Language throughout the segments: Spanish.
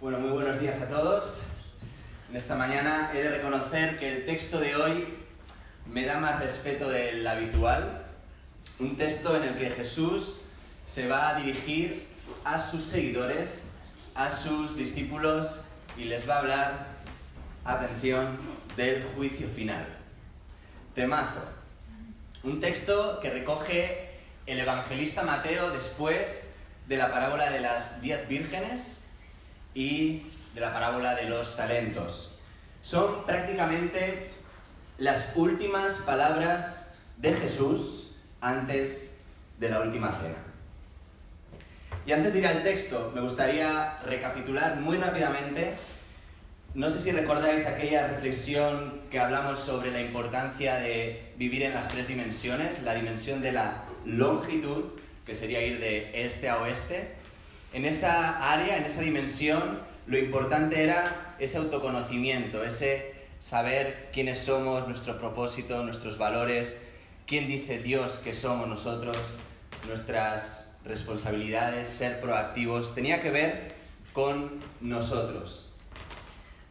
Bueno, muy buenos días a todos. En esta mañana he de reconocer que el texto de hoy me da más respeto del habitual. Un texto en el que Jesús se va a dirigir a sus seguidores, a sus discípulos, y les va a hablar, atención, del juicio final. Temazo. Un texto que recoge el evangelista Mateo después de la parábola de las 10 vírgenes y de la parábola de los talentos. Son prácticamente las últimas palabras de Jesús antes de la última cena. Y antes de ir al texto, me gustaría recapitular muy rápidamente. No sé si recordáis aquella reflexión que hablamos sobre la importancia de vivir en las tres dimensiones, la dimensión de la longitud, que sería ir de este a oeste. En esa área, en esa dimensión, lo importante era ese autoconocimiento, ese saber quiénes somos, nuestro propósito, nuestros valores, quién dice Dios que somos nosotros, nuestras responsabilidades, ser proactivos. Tenía que ver con nosotros.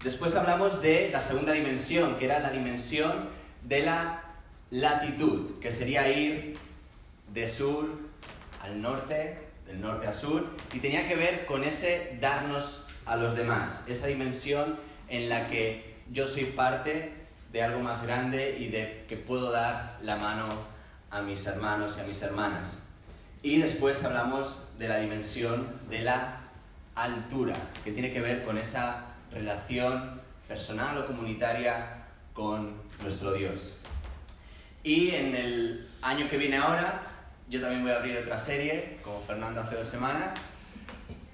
Después hablamos de la segunda dimensión, que era la dimensión de la latitud, que sería ir de sur al norte, del norte a sur, y tenía que ver con ese darnos a los demás, esa dimensión en la que yo soy parte de algo más grande y de que puedo dar la mano a mis hermanos y a mis hermanas. Y después hablamos de la dimensión de la altura, que tiene que ver con esa relación personal o comunitaria con nuestro Dios. Y en el año que viene ahora, yo también voy a abrir otra serie, como Fernando hace 2 semanas.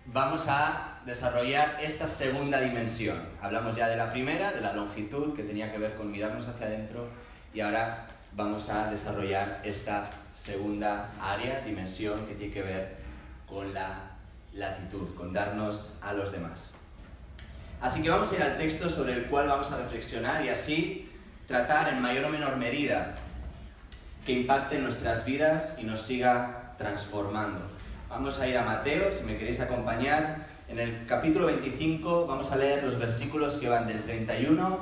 Vamos a desarrollar esta segunda dimensión. Hablamos ya de la primera, de la longitud, que tenía que ver con mirarnos hacia adentro, y ahora vamos a desarrollar esta segunda área, dimensión, que tiene que ver con la latitud, con darnos a los demás. Así que vamos a ir al texto sobre el cual vamos a reflexionar y así tratar en mayor o menor medida que impacte en nuestras vidas y nos siga transformando. Vamos a ir a Mateo, si me queréis acompañar. En el capítulo 25 vamos a leer los versículos que van del 31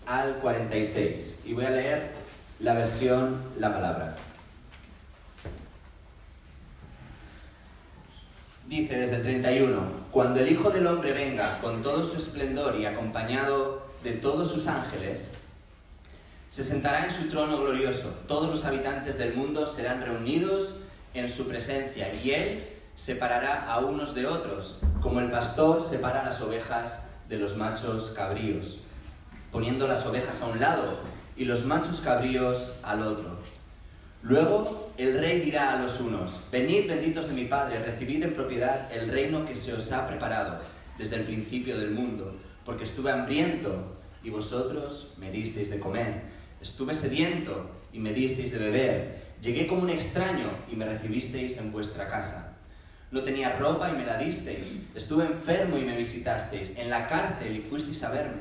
al 46. Y voy a leer la versión La Palabra. Dice desde el 31: Cuando el Hijo del Hombre venga con todo su esplendor y acompañado de todos sus ángeles, se sentará en su trono glorioso. Todos los habitantes del mundo serán reunidos en su presencia y Él separará a unos de otros, como el pastor separa las ovejas de los machos cabríos, poniendo las ovejas a un lado y los machos cabríos al otro. Luego el rey dirá a los unos: Venid, benditos de mi Padre, recibid en propiedad el reino que se os ha preparado desde el principio del mundo, porque estuve hambriento y vosotros me disteis de comer. Estuve sediento y me disteis de beber. Llegué como un extraño y me recibisteis en vuestra casa. No tenía ropa y me la disteis. Estuve enfermo y me visitasteis. En la cárcel y fuisteis a verme.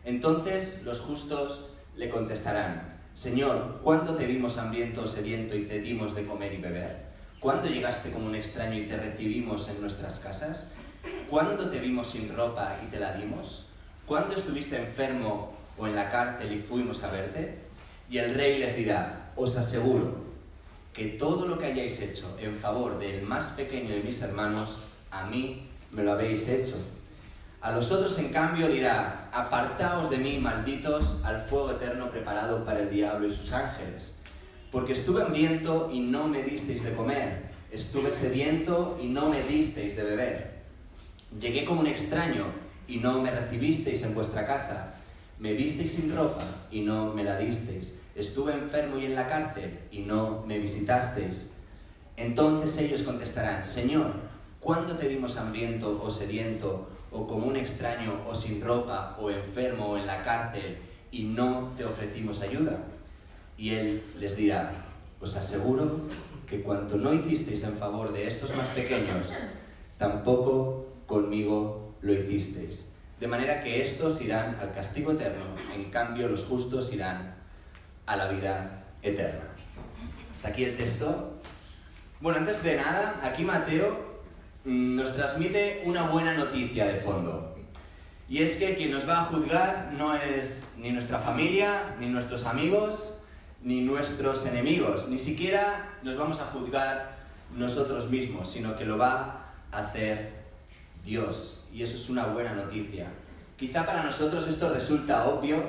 Entonces los justos le contestarán: Señor, ¿cuándo te vimos hambriento o sediento y te dimos de comer y beber? ¿Cuándo llegaste como un extraño y te recibimos en nuestras casas? ¿Cuándo te vimos sin ropa y te la dimos? ¿Cuándo estuviste enfermo o en la cárcel y fuimos a verte? Y el rey les dirá: Os aseguro que todo lo que hayáis hecho en favor del más pequeño de mis hermanos, a mí me lo habéis hecho. A los otros, en cambio, dirá: Apartaos de mí, malditos, al fuego eterno preparado para el diablo y sus ángeles. Porque estuve hambriento y no me disteis de comer. Estuve sediento y no me disteis de beber. Llegué como un extraño y no me recibisteis en vuestra casa. Me visteis sin ropa y no me la disteis. Estuve enfermo y en la cárcel y no me visitasteis. Entonces ellos contestarán: Señor, ¿cuándo te vimos hambriento o sediento, o como un extraño, o sin ropa, o enfermo, o en la cárcel, y no te ofrecimos ayuda? Y Él les dirá: Os aseguro que cuanto no hicisteis en favor de estos más pequeños, tampoco conmigo lo hicisteis. De manera que estos irán al castigo eterno, en cambio los justos irán a la vida eterna. Hasta aquí el texto. Bueno, antes de nada, aquí Mateo nos transmite una buena noticia de fondo. Y es que quien nos va a juzgar no es ni nuestra familia, ni nuestros amigos, ni nuestros enemigos. Ni siquiera nos vamos a juzgar nosotros mismos, sino que lo va a hacer Dios. Y eso es una buena noticia. Quizá para nosotros esto resulta obvio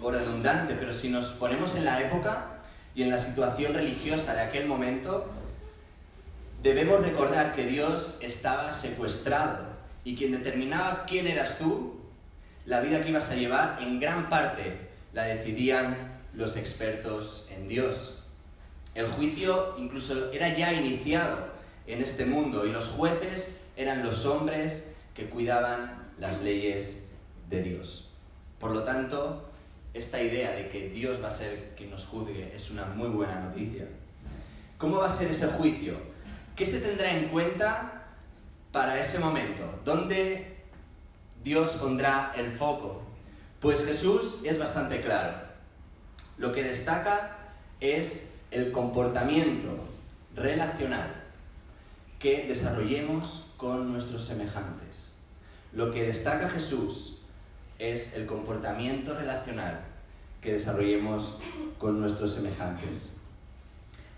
o redundante, pero si nos ponemos en la época y en la situación religiosa de aquel momento, debemos recordar que Dios estaba secuestrado y quien determinaba quién eras tú, la vida que ibas a llevar, en gran parte la decidían los expertos en Dios. El juicio incluso era ya iniciado en este mundo y los jueces eran los hombres que cuidaban las leyes de Dios. Por lo tanto, esta idea de que Dios va a ser quien nos juzgue es una muy buena noticia. ¿Cómo va a ser ese juicio? ¿Qué se tendrá en cuenta para ese momento? ¿Dónde Dios pondrá el foco? Pues Jesús es bastante claro. Lo que destaca es el comportamiento relacional que desarrollemos con nuestros semejantes. Lo que destaca Jesús es el comportamiento relacional que desarrollemos con nuestros semejantes.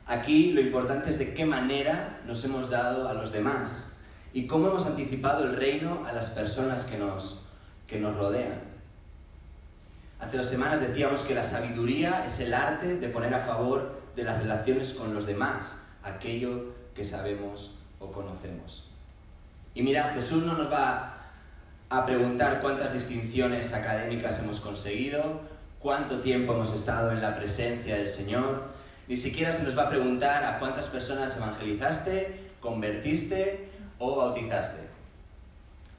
Aquí lo importante es de qué manera nos hemos dado a los demás y cómo hemos anticipado el reino a las personas que nos rodean. Hace 2 semanas decíamos que la sabiduría es el arte de poner a favor de las relaciones con los demás, aquello que sabemos o conocemos. Y mirad, Jesús no nos va a preguntar cuántas distinciones académicas hemos conseguido, cuánto tiempo hemos estado en la presencia del Señor, ni siquiera se nos va a preguntar a cuántas personas evangelizaste, convertiste o bautizaste.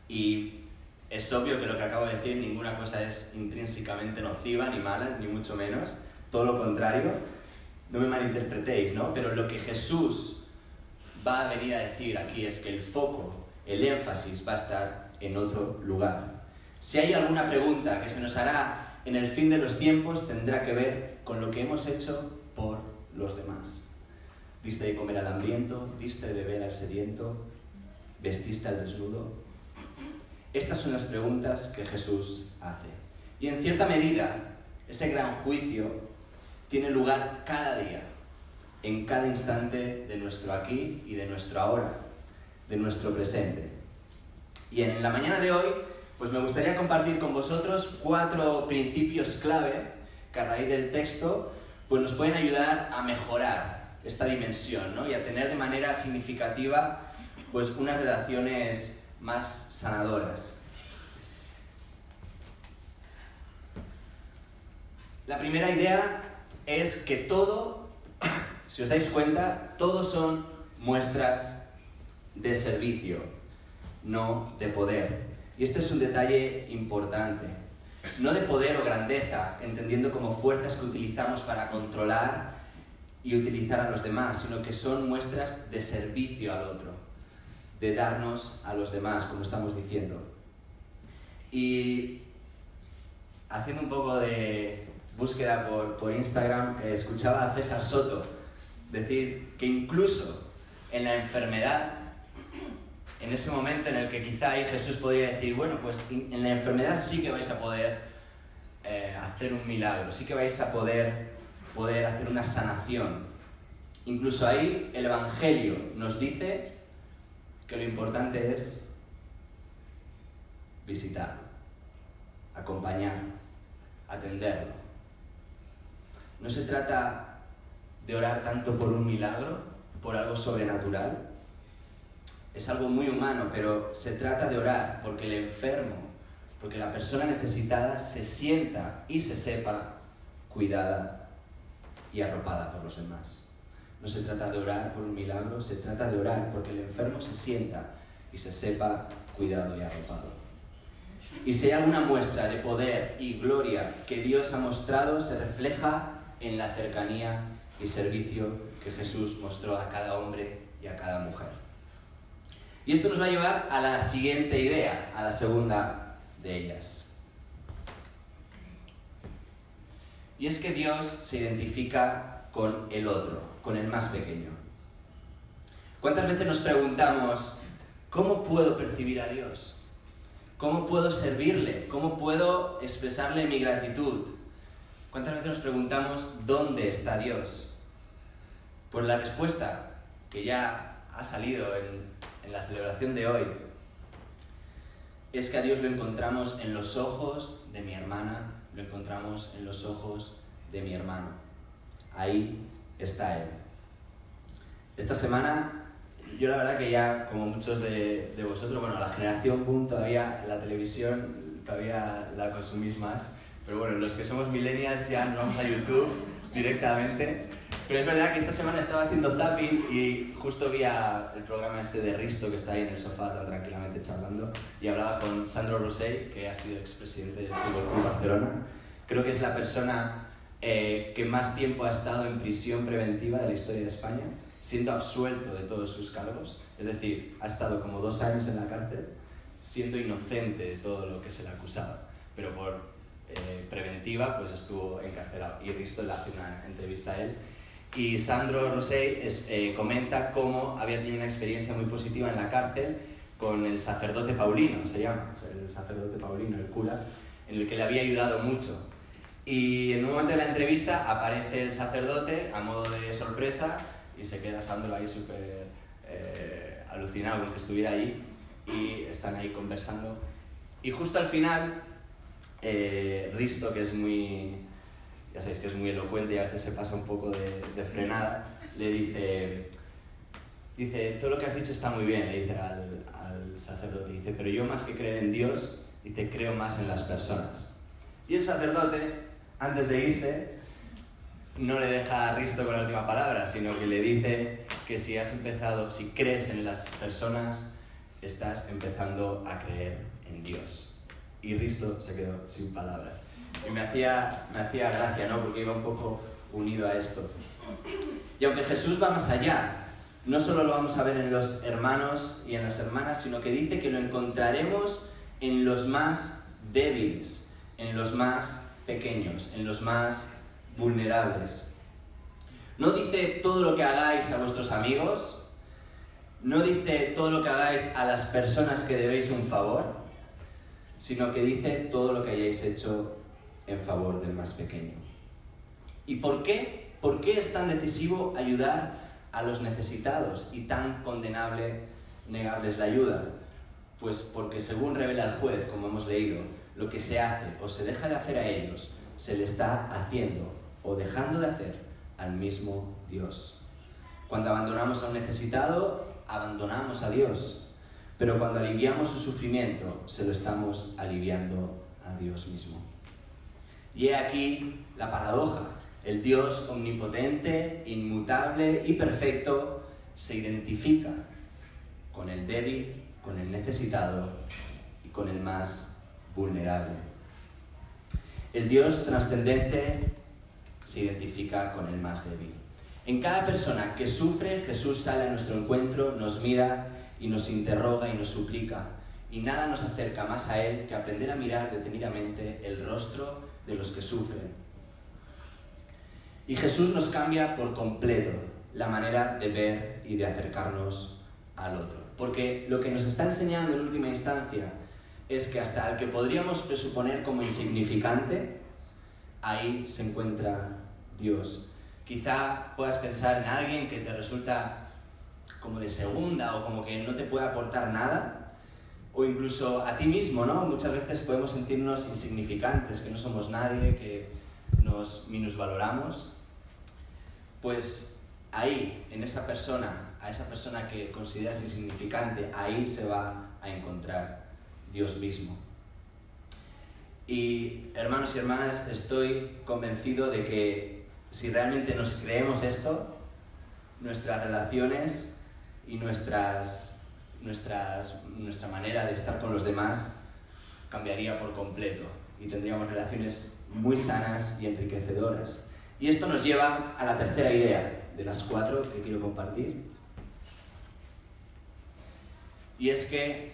Y es obvio que lo que acabo de decir, ninguna cosa es intrínsecamente nociva, ni mala, ni mucho menos, todo lo contrario, no me malinterpretéis, ¿no? Pero lo que Jesús va a venir a decir aquí es que el foco, el énfasis va a estar en otro lugar. Si hay alguna pregunta que se nos hará en el fin de los tiempos, tendrá que ver con lo que hemos hecho por los demás. ¿Diste de comer al hambriento? ¿Diste de beber al sediento? ¿Vestiste al desnudo? Estas son las preguntas que Jesús hace. Y en cierta medida, ese gran juicio tiene lugar cada día, en cada instante de nuestro aquí y de nuestro ahora, de nuestro presente. Y en la mañana de hoy, pues me gustaría compartir con vosotros 4 principios clave que a raíz del texto pues nos pueden ayudar a mejorar esta dimensión, ¿no? Y a tener de manera significativa pues unas relaciones más sanadoras. La primera idea es que todo, si os dais cuenta, todo son muestras de servicio, no de poder. Y este es un detalle importante. No de poder o grandeza, entendiendo como fuerzas que utilizamos para controlar y utilizar a los demás, sino que son muestras de servicio al otro, de darnos a los demás, como estamos diciendo. Y haciendo un poco de búsqueda por Instagram, escuchaba a César Soto decir que incluso en la enfermedad, en ese momento en el que quizá ahí Jesús podría decir, bueno, pues en la enfermedad sí que vais a poder hacer un milagro, sí que vais a poder hacer una sanación. Incluso ahí el Evangelio nos dice que lo importante es visitarlo, acompañarlo, atenderlo. No se trata de orar tanto por un milagro, por algo sobrenatural. Es algo muy humano, pero se trata de orar porque el enfermo, porque la persona necesitada se sienta y se sepa cuidada y arropada por los demás. No se trata de orar por un milagro, se trata de orar porque el enfermo se sienta y se sepa cuidado y arropado. Y si hay alguna muestra de poder y gloria que Dios ha mostrado, se refleja en la cercanía y servicio que Jesús mostró a cada hombre y a cada mujer. Y esto nos va a llevar a la siguiente idea, a la segunda de ellas. Y es que Dios se identifica con el otro, con el más pequeño. ¿Cuántas veces nos preguntamos ¿cómo puedo percibir a Dios? ¿Cómo puedo servirle? ¿Cómo puedo expresarle mi gratitud? ¿Cuántas veces nos preguntamos dónde está Dios? Pues la respuesta, que ya ha salido en la celebración de hoy, es que a Dios lo encontramos en los ojos de mi hermana, lo encontramos en los ojos de mi hermano. Ahí está Él. Esta semana, yo la verdad que ya, como muchos de vosotros, bueno, la generación boom todavía, la televisión todavía la consumís más, pero bueno, los que somos millennials ya nos vamos a YouTube directamente. Pero es verdad que esta semana estaba haciendo zapping y justo vi el programa este de Risto, que está ahí en el sofá tan tranquilamente charlando, y hablaba con Sandro Rosell, que ha sido expresidente del Fútbol Club Barcelona. Creo que es la persona que más tiempo ha estado en prisión preventiva de la historia de España, siendo absuelto de todos sus cargos. Es decir, ha estado como 2 años en la cárcel, siendo inocente de todo lo que se le acusaba, pero por preventiva pues estuvo encarcelado. Y Risto le hace una entrevista a él. Y Sandro Rosell comenta cómo había tenido una experiencia muy positiva en la cárcel con el sacerdote Paulino, se llama, el sacerdote Paulino, el cura, en el que le había ayudado mucho. Y en un momento de la entrevista aparece el sacerdote a modo de sorpresa y se queda Sandro ahí súper alucinado con que estuviera allí, y están ahí conversando. Y justo al final, Risto, que es muy... ya sabéis que es muy elocuente y a veces se pasa un poco de frenada, le dice, todo lo que has dicho está muy bien, le dice al sacerdote, dice, pero yo más que creer en Dios, dice, creo más en las personas. Y el sacerdote, antes de irse, no le deja a Risto con la última palabra, sino que le dice que si crees en las personas, estás empezando a creer en Dios. Y Risto se quedó sin palabras. Y me hacía gracia, ¿no? Porque iba un poco unido a esto. Y aunque Jesús va más allá, no solo lo vamos a ver en los hermanos y en las hermanas, sino que dice que lo encontraremos en los más débiles, en los más pequeños, en los más vulnerables. No dice todo lo que hagáis a vuestros amigos, no dice todo lo que hagáis a las personas que debéis un favor, sino que dice todo lo que hayáis hecho en favor del más pequeño. ¿Y por qué? ¿Por qué es tan decisivo ayudar a los necesitados y tan condenable negarles la ayuda? Pues porque según revela el juez, como hemos leído, lo que se hace o se deja de hacer a ellos, se le está haciendo o dejando de hacer al mismo Dios. Cuando abandonamos a un necesitado, abandonamos a Dios. Pero cuando aliviamos su sufrimiento, se lo estamos aliviando a Dios mismo. Y he aquí la paradoja. El Dios omnipotente, inmutable y perfecto se identifica con el débil, con el necesitado y con el más vulnerable. El Dios trascendente se identifica con el más débil. En cada persona que sufre, Jesús sale a nuestro encuentro, nos mira y nos interroga y nos suplica. Y nada nos acerca más a Él que aprender a mirar detenidamente el rostro de los que sufren. Y Jesús nos cambia por completo la manera de ver y de acercarnos al otro. Porque lo que nos está enseñando en última instancia es que hasta el que podríamos presuponer como insignificante, ahí se encuentra Dios. Quizá puedas pensar en alguien que te resulta como de segunda o como que no te puede aportar nada, o incluso a ti mismo, ¿no? Muchas veces podemos sentirnos insignificantes, que no somos nadie, que nos minusvaloramos. Pues ahí, en esa persona, a esa persona que consideras insignificante, ahí se va a encontrar Dios mismo. Y hermanos y hermanas, estoy convencido de que si realmente nos creemos esto, nuestras relaciones y nuestra manera de estar con los demás cambiaría por completo y tendríamos relaciones muy sanas y enriquecedoras. Y esto nos lleva a la tercera idea de las 4 que quiero compartir. Y es que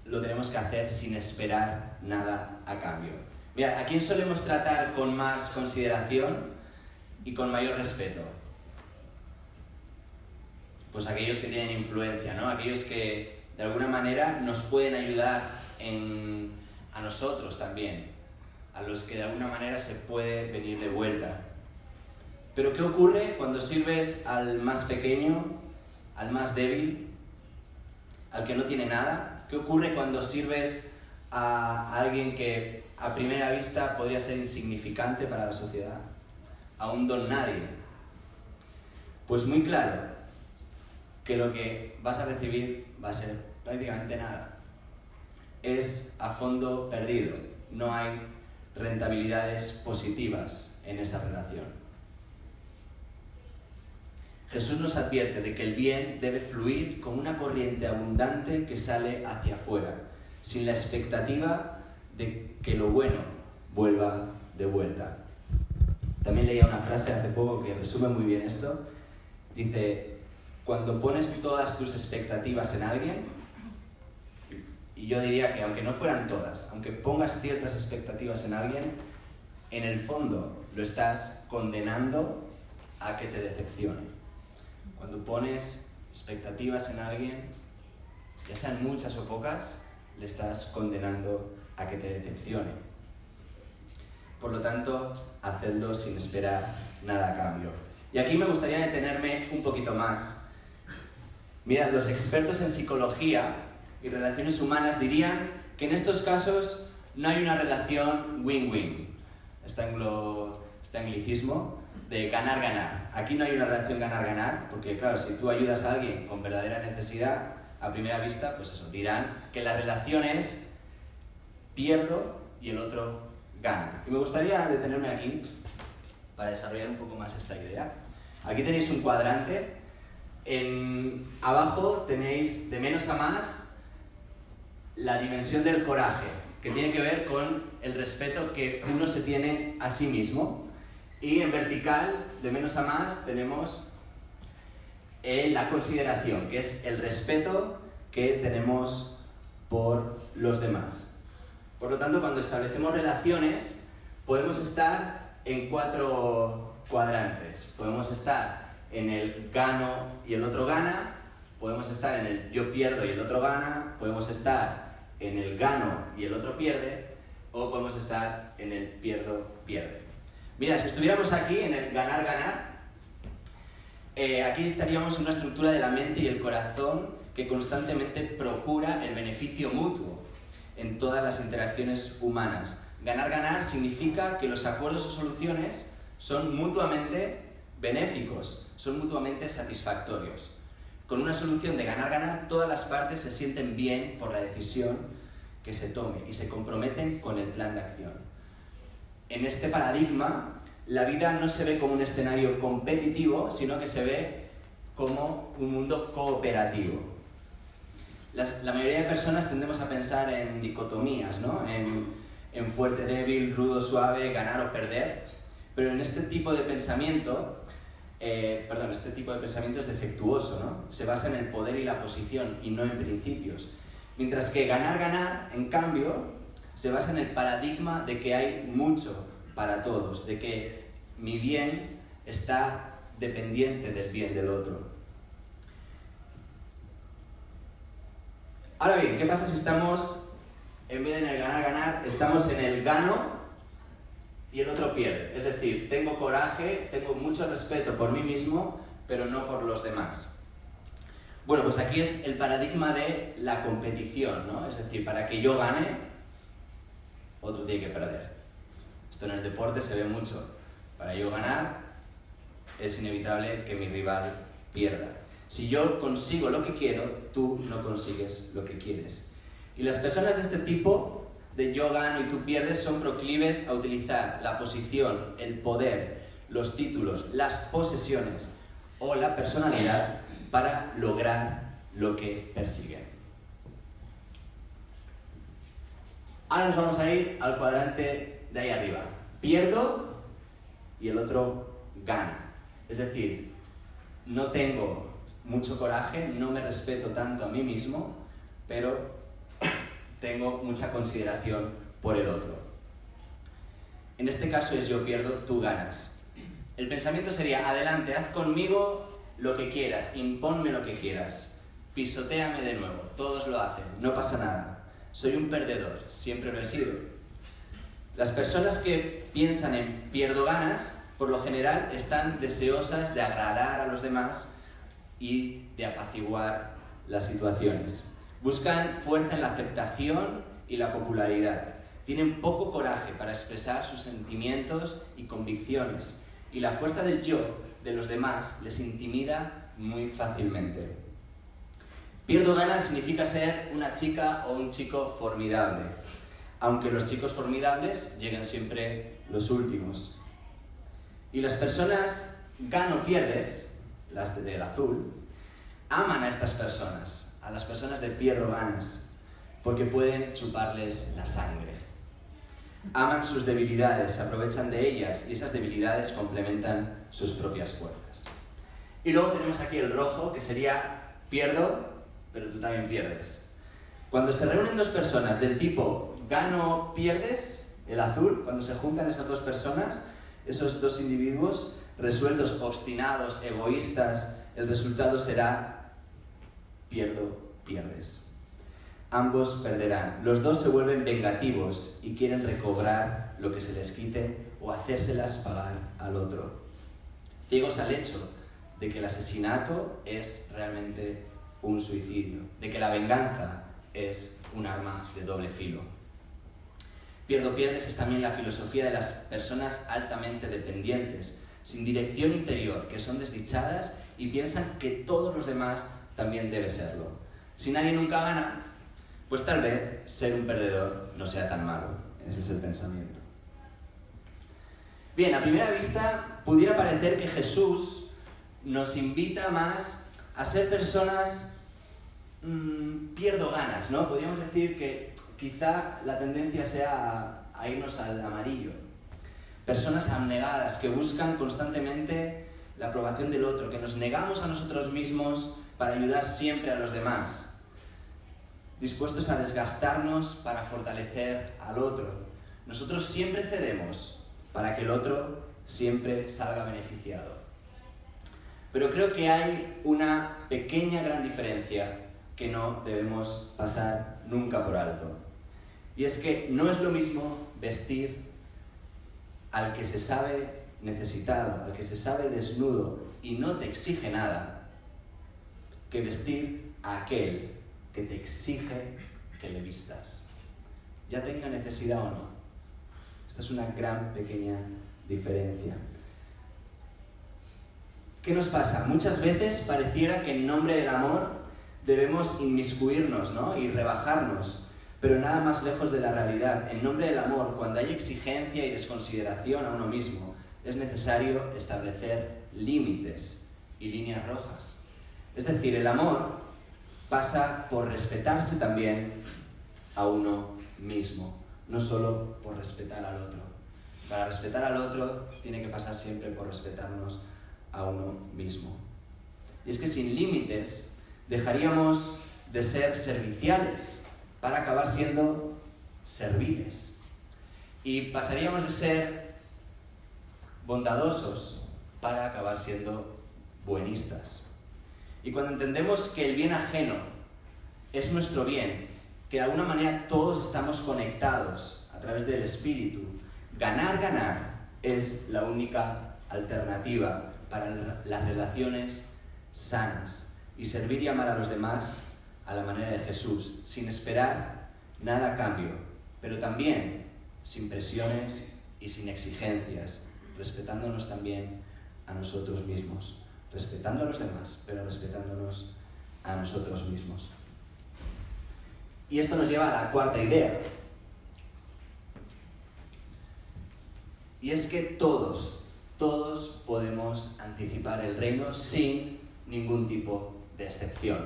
lo tenemos que hacer sin esperar nada a cambio. Mirad, ¿a quién solemos tratar con más consideración y con mayor respeto? Pues aquellos que tienen influencia, ¿no? Aquellos que de alguna manera nos pueden ayudar a nosotros también, a los que de alguna manera se puede venir de vuelta. Pero ¿qué ocurre cuando sirves al más pequeño, al más débil, al que no tiene nada? ¿Qué ocurre cuando sirves a alguien que a primera vista podría ser insignificante para la sociedad? A un don nadie. Pues muy claro que lo que vas a recibir va a ser prácticamente nada. Es a fondo perdido. No hay rentabilidades positivas en esa relación. Jesús nos advierte de que el bien debe fluir como una corriente abundante que sale hacia afuera, sin la expectativa de que lo bueno vuelva de vuelta. También leía una frase hace poco que resume muy bien esto. Dice, cuando pones todas tus expectativas en alguien, y yo diría que aunque no fueran todas, aunque pongas ciertas expectativas en alguien, en el fondo lo estás condenando a que te decepcione. Cuando pones expectativas en alguien, ya sean muchas o pocas, le estás condenando a que te decepcione. Por lo tanto, hacedlo sin esperar nada a cambio. Y aquí me gustaría detenerme un poquito más. Mirad, los expertos en psicología y relaciones humanas dirían que en estos casos no hay una relación win-win. Este anglicismo de ganar-ganar. Aquí no hay una relación ganar-ganar, porque claro, si tú ayudas a alguien con verdadera necesidad, a primera vista, pues eso, dirán que la relación es pierdo y el otro gana. Y me gustaría detenerme aquí para desarrollar un poco más esta idea. Aquí tenéis un cuadrante. Abajo tenéis de menos a más la dimensión del coraje, que tiene que ver con el respeto que uno se tiene a sí mismo. Y en vertical, de menos a más, tenemos la consideración, que es el respeto que tenemos por los demás. Por lo tanto, cuando establecemos relaciones, podemos estar en 4 cuadrantes. Podemos estar en el gano y el otro gana, podemos estar en el yo pierdo y el otro gana, podemos estar en el gano y el otro pierde, o podemos estar en el pierdo-pierde. Mira, si estuviéramos aquí en el ganar-ganar, aquí estaríamos en una estructura de la mente y el corazón que constantemente procura el beneficio mutuo en todas las interacciones humanas. Ganar-ganar significa que los acuerdos o soluciones son mutuamente benéficos, son mutuamente satisfactorios. Con una solución de ganar-ganar, todas las partes se sienten bien por la decisión que se tome y se comprometen con el plan de acción. En este paradigma, la vida no se ve como un escenario competitivo, sino que se ve como un mundo cooperativo. La mayoría de personas tendemos a pensar en dicotomías, ¿no? En fuerte, débil, rudo, suave, ganar o perder, pero en este tipo de pensamiento, este tipo de pensamiento es defectuoso, ¿no? Se basa en el poder y la posición y no en principios. Mientras que ganar-ganar, en cambio, se basa en el paradigma de que hay mucho para todos, de que mi bien está dependiente del bien del otro. Ahora bien, ¿qué pasa si estamos, en vez de en el ganar-ganar, estamos en el gano y el otro pierde? Es decir, tengo coraje, tengo mucho respeto por mí mismo, pero no por los demás. Bueno, pues aquí es el paradigma de la competición, ¿no? Es decir, para que yo gane, otro tiene que perder. Esto en el deporte se ve mucho. Para yo ganar, es inevitable que mi rival pierda. Si yo consigo lo que quiero, tú no consigues lo que quieres. Y las personas de este tipo, de yo gano y tú pierdes, son proclives a utilizar la posición, el poder, los títulos, las posesiones o la personalidad para lograr lo que persiguen. Ahora nos vamos a ir al cuadrante de ahí arriba. Pierdo y el otro gana. Es decir, no tengo mucho coraje, no me respeto tanto a mí mismo, pero tengo mucha consideración por el otro. En este caso es yo pierdo, tú ganas. El pensamiento sería, adelante, haz conmigo lo que quieras, impónme lo que quieras, pisotéame de nuevo, todos lo hacen, no pasa nada. Soy un perdedor, siempre lo he sido. Las personas que piensan en pierdo ganas, por lo general están deseosas de agradar a los demás y de apaciguar las situaciones. Buscan fuerza en la aceptación y la popularidad. Tienen poco coraje para expresar sus sentimientos y convicciones, y la fuerza del yo de los demás les intimida muy fácilmente. Pierdo ganas significa ser una chica o un chico formidable, aunque los chicos formidables lleguen siempre los últimos. Y las personas gano-pierdes, las del azul, aman a estas personas, a las personas de pierdo ganas, porque pueden chuparles la sangre. Aman sus debilidades, se aprovechan de ellas y esas debilidades complementan sus propias fuerzas. Y luego tenemos aquí el rojo, que sería pierdo, pero tú también pierdes. Cuando se reúnen dos personas del tipo gano-pierdes, el azul, cuando se juntan esas dos personas, esos dos individuos resueltos, obstinados, egoístas, el resultado será pierdo-pierdes. Ambos perderán. Los dos se vuelven vengativos y quieren recobrar lo que se les quite o hacérselas pagar al otro. Ciegos al hecho de que el asesinato es realmente un suicidio, de que la venganza es un arma de doble filo. Pierdo-pierdes es también la filosofía de las personas altamente dependientes, sin dirección interior, que son desdichadas y piensan que todos los demás también deben serlo. Si nadie nunca gana, pues tal vez ser un perdedor no sea tan malo. Ese es el pensamiento. Bien, a primera vista pudiera parecer que Jesús nos invita más a ser personas pierdo ganas, ¿no? Podríamos decir que quizá la tendencia sea a irnos al amarillo. Personas abnegadas que buscan constantemente la aprobación del otro, que nos negamos a nosotros mismos para ayudar siempre a los demás, dispuestos a desgastarnos para fortalecer al otro. Nosotros siempre cedemos para que el otro siempre salga beneficiado. Pero creo que hay una pequeña gran diferencia que no debemos pasar nunca por alto. Y es que no es lo mismo vestir al que se sabe necesitado, al que se sabe desnudo y no te exige nada, que vestir a aquel que te exige que le vistas, ya tenga necesidad o no. Esta es una gran pequeña diferencia. ¿Qué nos pasa? Muchas veces pareciera que en nombre del amor debemos inmiscuirnos, ¿no? Y rebajarnos, pero nada más lejos de la realidad. En nombre del amor, cuando hay exigencia y desconsideración a uno mismo, es necesario establecer límites y líneas rojas. Es decir, el amor pasa por respetarse también a uno mismo, no solo por respetar al otro. Para respetar al otro tiene que pasar siempre por respetarnos a uno mismo. Y es que sin límites dejaríamos de ser serviciales para acabar siendo serviles. Y pasaríamos de ser bondadosos para acabar siendo buenistas. Y cuando entendemos que el bien ajeno es nuestro bien, que de alguna manera todos estamos conectados a través del espíritu, ganar es la única alternativa para las relaciones sanas y servir y amar a los demás a la manera de Jesús, sin esperar nada a cambio, pero también sin presiones y sin exigencias, respetándonos también a nosotros mismos, respetando a los demás, pero respetándonos a nosotros mismos. Y esto nos lleva a la cuarta idea. Y es que todos podemos anticipar el reino sin ningún tipo de excepción.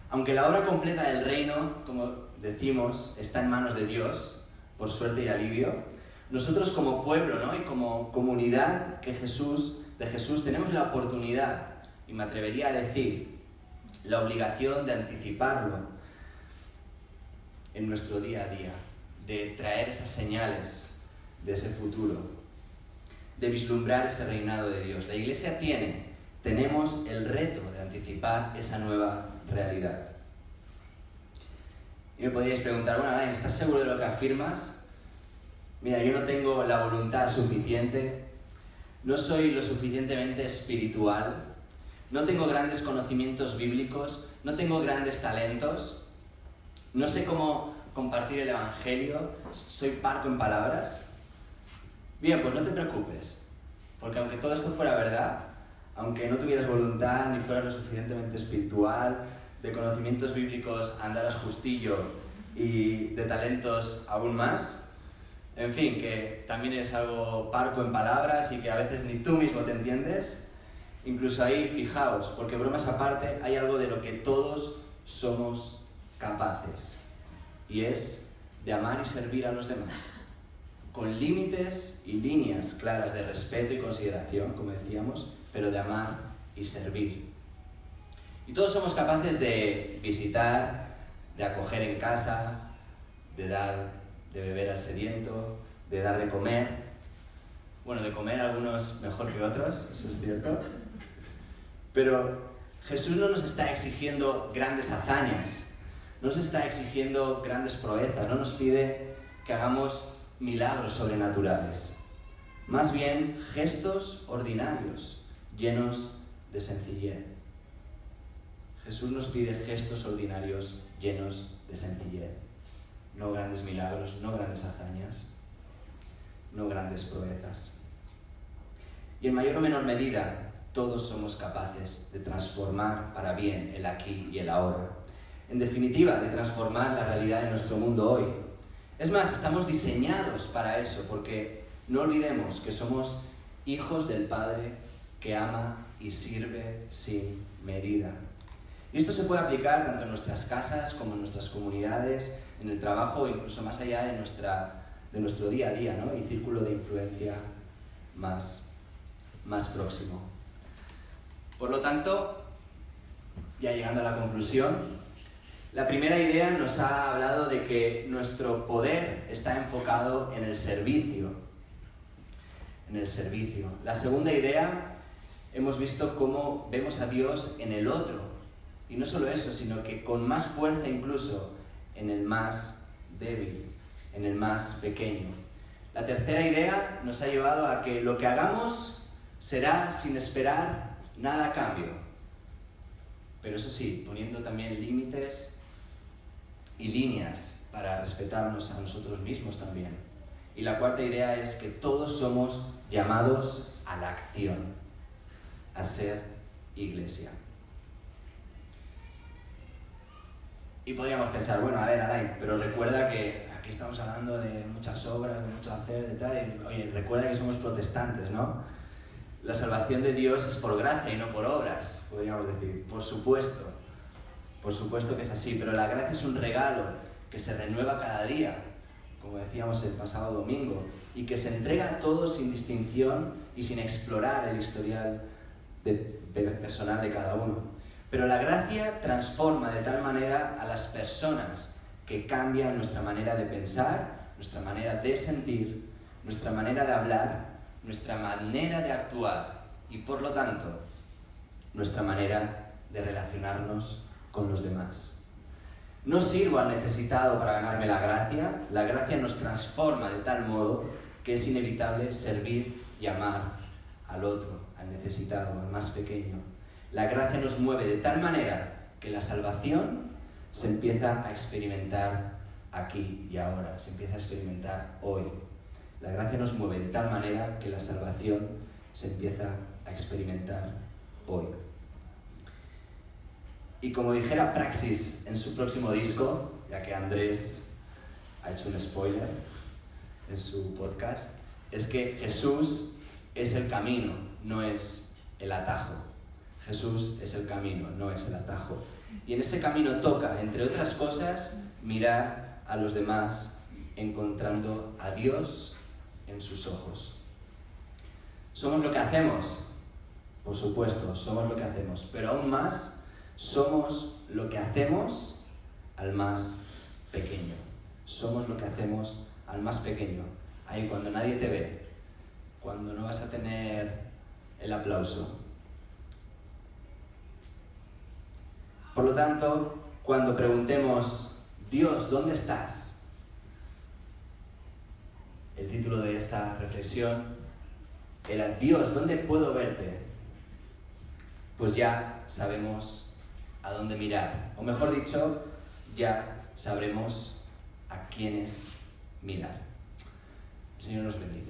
Aunque la obra completa del reino, como decimos, está en manos de Dios, por suerte y alivio, nosotros como pueblo, ¿no? Y como comunidad de Jesús, tenemos la oportunidad, y me atrevería a decir, la obligación de anticiparlo en nuestro día a día, de traer esas señales de ese futuro, de vislumbrar ese reinado de Dios. La Iglesia tenemos el reto de anticipar esa nueva realidad. Y me podríais preguntar, bueno, Alain, ¿estás seguro de lo que afirmas? Mira, yo no tengo la voluntad suficiente, no soy lo suficientemente espiritual, no tengo grandes conocimientos bíblicos, no tengo grandes talentos, no sé cómo compartir el Evangelio, soy parco en palabras. Bien, pues no te preocupes, porque aunque todo esto fuera verdad, aunque no tuvieras voluntad ni fueras lo suficientemente espiritual, de conocimientos bíblicos andaras justillo y de talentos aún más, en fin, que también eres algo parco en palabras y que a veces ni tú mismo te entiendes, incluso ahí, fijaos, porque bromas aparte, hay algo de lo que todos somos capaces, y es de amar y servir a los demás, con límites y líneas claras de respeto y consideración, como decíamos, pero de amar y servir. Y todos somos capaces de visitar, de acoger en casa, de dar de beber al sediento, de dar de comer. Bueno, de comer algunos mejor que otros, eso es cierto. Pero Jesús no nos está exigiendo grandes hazañas, no nos está exigiendo grandes proezas, no nos pide que hagamos milagros sobrenaturales. Más bien, gestos ordinarios, llenos de sencillez. Jesús nos pide gestos ordinarios llenos de sencillez. No grandes milagros, no grandes hazañas, no grandes proezas. Y en mayor o menor medida, todos somos capaces de transformar para bien el aquí y el ahora. En definitiva, de transformar la realidad de nuestro mundo hoy. Es más, estamos diseñados para eso, porque no olvidemos que somos hijos del Padre que ama y sirve sin medida. Y esto se puede aplicar tanto en nuestras casas como en nuestras comunidades, en el trabajo o incluso más allá de nuestro día a día, ¿no? Y círculo de influencia más próximo. Por lo tanto, ya llegando a la conclusión, la primera idea nos ha hablado de que nuestro poder está enfocado en el servicio. En el servicio. La segunda idea, hemos visto cómo vemos a Dios en el otro. Y no solo eso, sino que con más fuerza incluso en el más débil, en el más pequeño. La tercera idea nos ha llevado a que lo que hagamos será sin esperar nada a cambio. Pero eso sí, poniendo también límites y líneas para respetarnos a nosotros mismos también. Y la cuarta idea es que todos somos llamados a la acción, a ser iglesia. Y podríamos pensar, bueno, a ver, Alain, pero recuerda que aquí estamos hablando de muchas obras, de mucho hacer, de tal, y oye, recuerda que somos protestantes, ¿no? La salvación de Dios es por gracia y no por obras, podríamos decir. Por supuesto que es así, pero la gracia es un regalo que se renueva cada día, como decíamos el pasado domingo, y que se entrega a todos sin distinción y sin explorar el historial personal de cada uno. Pero la gracia transforma de tal manera a las personas que cambian nuestra manera de pensar, nuestra manera de sentir, nuestra manera de hablar, nuestra manera de actuar y, por lo tanto, nuestra manera de relacionarnos con los demás. No sirvo al necesitado para ganarme la gracia nos transforma de tal modo que es inevitable servir y amar al otro, al necesitado, al más pequeño. La gracia nos mueve de tal manera que la salvación se empieza a experimentar aquí y ahora, se empieza a experimentar hoy. La gracia nos mueve de tal manera que la salvación se empieza a experimentar hoy. Y como dijera Praxis en su próximo disco, ya que Andrés ha hecho un spoiler en su podcast, es que Jesús es el camino, no es el atajo. Jesús es el camino, no es el atajo. Y en ese camino toca, entre otras cosas, mirar a los demás, encontrando a Dios en sus ojos. ¿Somos lo que hacemos? Por supuesto, somos lo que hacemos, pero aún más, somos lo que hacemos al más pequeño. Somos lo que hacemos al más pequeño. Ahí cuando nadie te ve, cuando no vas a tener el aplauso. Por lo tanto, cuando preguntemos, Dios, ¿dónde estás? El título de esta reflexión era, Dios, ¿dónde puedo verte? Pues ya sabemos a dónde mirar. O mejor dicho, ya sabremos a quiénes mirar. El Señor nos bendiga.